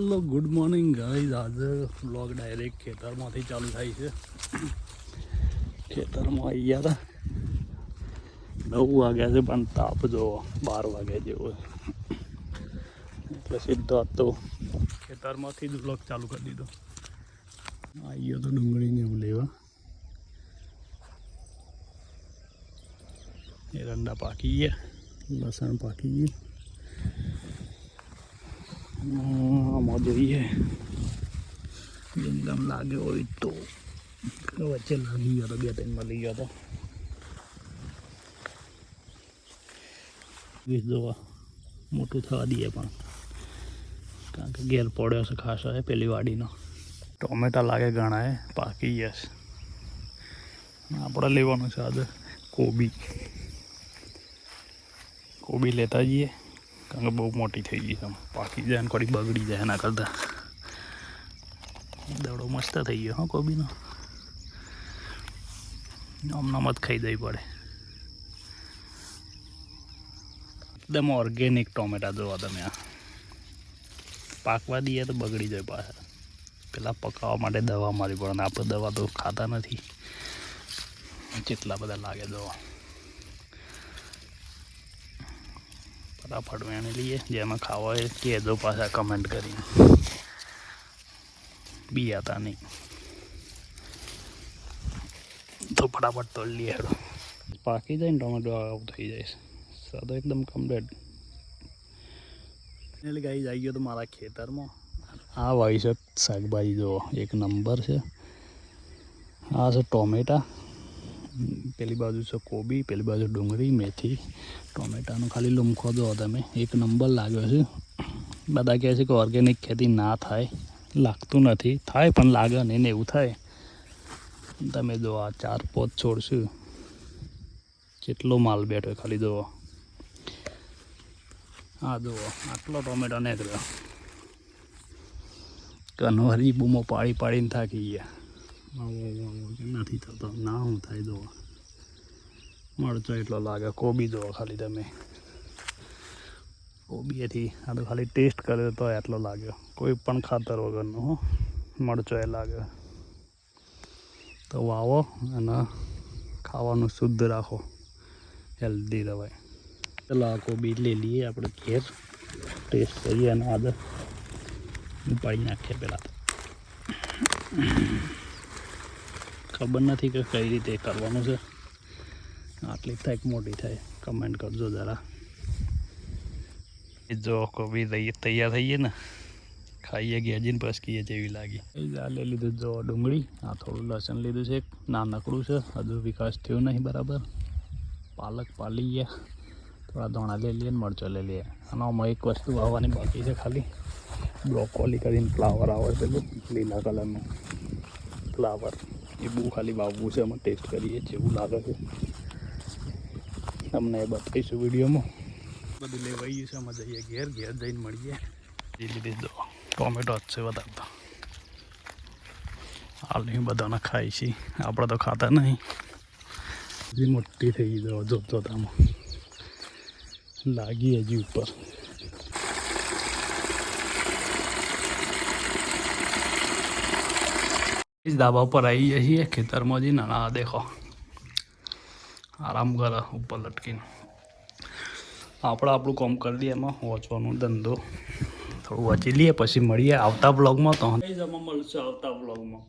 Hello good morning guys. આજે vlog direct ખેતરમાંથી ચાલુ થાય છે. ખેતરમાં આવી ગયા હતા 9 વાગ્યા છે પણ તાપ જો 12 વાગ્યા જેવો એટલે સીધો હતો ખેતરમાંથી જ વ્લોગ ચાલુ કરી દીધો. આવી ગયો તો ડુંગળીને એવું લેવા. એરંડા પાકી ગયા, લસણ પાકી ગયું. આમાં જોઈએ એકદમ લાગે હોય તો વચ્ચે લાગી ગયો તો 2-3 મળી ગયો તો જોવા મોટું થવા દઈએ પણ કારણ કે ઘેર પડ્યો છે ખાસ હોય પેલી વાડીનો. ટોમેટા લાગે ઘણા પાકી ગયા છે. આપણે લેવાનું છે આજે કોબી લેતા જઈએ કારણ કે બહુ મોટી થઈ ગઈ છે. પાકી જાય ને થોડી બગડી જાય એના કરતાં દડો મસ્ત થઈ ગયો. હા, કોબીનો આમનામ જ ખાઈ જવી પડે. એકદમ ઓર્ગેનિક ટોમેટા જોવા તમે. આ પાકવા દઈએ તો બગડી જાય પાછા. પેલા પકાવવા માટે દવા મારી પડે ને આપણે દવા તો ખાતા નથી. જેટલા બધા લાગે દવા ફટાફટ વેણી લઈએ. જેમાં ખાવા હોય કહેજો પાછા કમેન્ટ કરીને. બીયાતા નહીં તો ફટાફટ તોડી લઈએ. હેડો પાકી જાય ને ટોમેટો આવું થઈ જાય છે. સાદો એકદમ કમ્પ્લીટ. એટલે ગાઈ આવી ગયો તો મારા ખેતરમાં. આ વાવી છે શાકભાજી જો એક નંબર છે. આ છે ટોમેટા, પેલી બાજુ છે કોબી, પેલી બાજુ ડુંગળી, મેથી. ટોમેટાનો ખાલી લૂમખો દો તમે, એક નંબર લાગ્યો છે. બધા કહે છે કે ઓર્ગેનિક ખેતી ના થાય, લાગતું નથી. થાય પણ લાગે નહીં ને એવું થાય. તમે જો આ 4-5 છોડશું કેટલો માલ બેઠો ખાલી જુઓ. હા જુઓ આટલો ટોમેટો નીકળ્યો. કનવરી બૂમો પાડીને થાકી ગયા. નથી થતો ના હું થાય જુઓ. મરચો એટલો લાગે. કોબી જુઓ ખાલી તમે. કોબીએથી આ તો ખાલી ટેસ્ટ કર્યો તો આટલો લાગ્યો. કોઈ પણ ખાતર વગરનો હો મરચો એ લાગે. તો વાવો અને ખાવાનું શુદ્ધ રાખો, હેલ્ધી રહેવાય. ચલો આ કોબી લઈ લઈએ આપણે ઘેર, ટેસ્ટ કરીએ અને આદર ઉપાડી નાખીએ. પહેલાં તો ખબર નથી કે કઈ રીતે કરવાનું છે. આટલી થાય કે મોટી થાય કમેન્ટ કરજો જરા. જો કોબી તૈયાર થઈએ ને ખાઈએ ગેજીને પછી કહીએ જેવી લાગી. આ લઈ લીધું જો ડુંગળી. આ થોડું લસણ લીધું છે. નાનકડું છે, હજુ વિકાસ થયો નહીં બરાબર. પાલક પાલી ગયા. થોડા ધોણા લઈ લઈએ ને મરચો લઈ લઈએ. અને આમાં એક વસ્તુ વાવવાની બાકી છે ખાલી. બ્રોકોલી કરીને ફ્લાવર આવે પેલું લીલા કલરનું ફ્લાવર. એ બહુ ખાલી વાવવું છે. અમે ટેસ્ટ કરીએ જેવું લાગે છે. તમને એ બતાવીશું વિડીયોમાં. બધું લેવાઈ ગયું છે. અમે જઈએ ઘેર જઈને મળીએ. એ લીધે દો ટોમેટો જ છે બધા તો. હાલ નહીં બધાને ખાઈ છીએ, આપણે તો ખાતા નહીં. હજી મોટી થઈ ગઈ જોતો આમાં લાગી હજી ઉપર. ધાબા ઉપર આવી જઈએ છીએ ખેતરમાં જઈને. ના દેખો આરામ કરે ઉપર લટકીને. આપણે આપણું કામ કરી દઈએ. એમાં વાંચવાનો ધંધો થોડું વાંચી લઈએ પછી મળીએ આવતા બ્લોગમાં. તો મળશે આવતા બ્લોગમાં.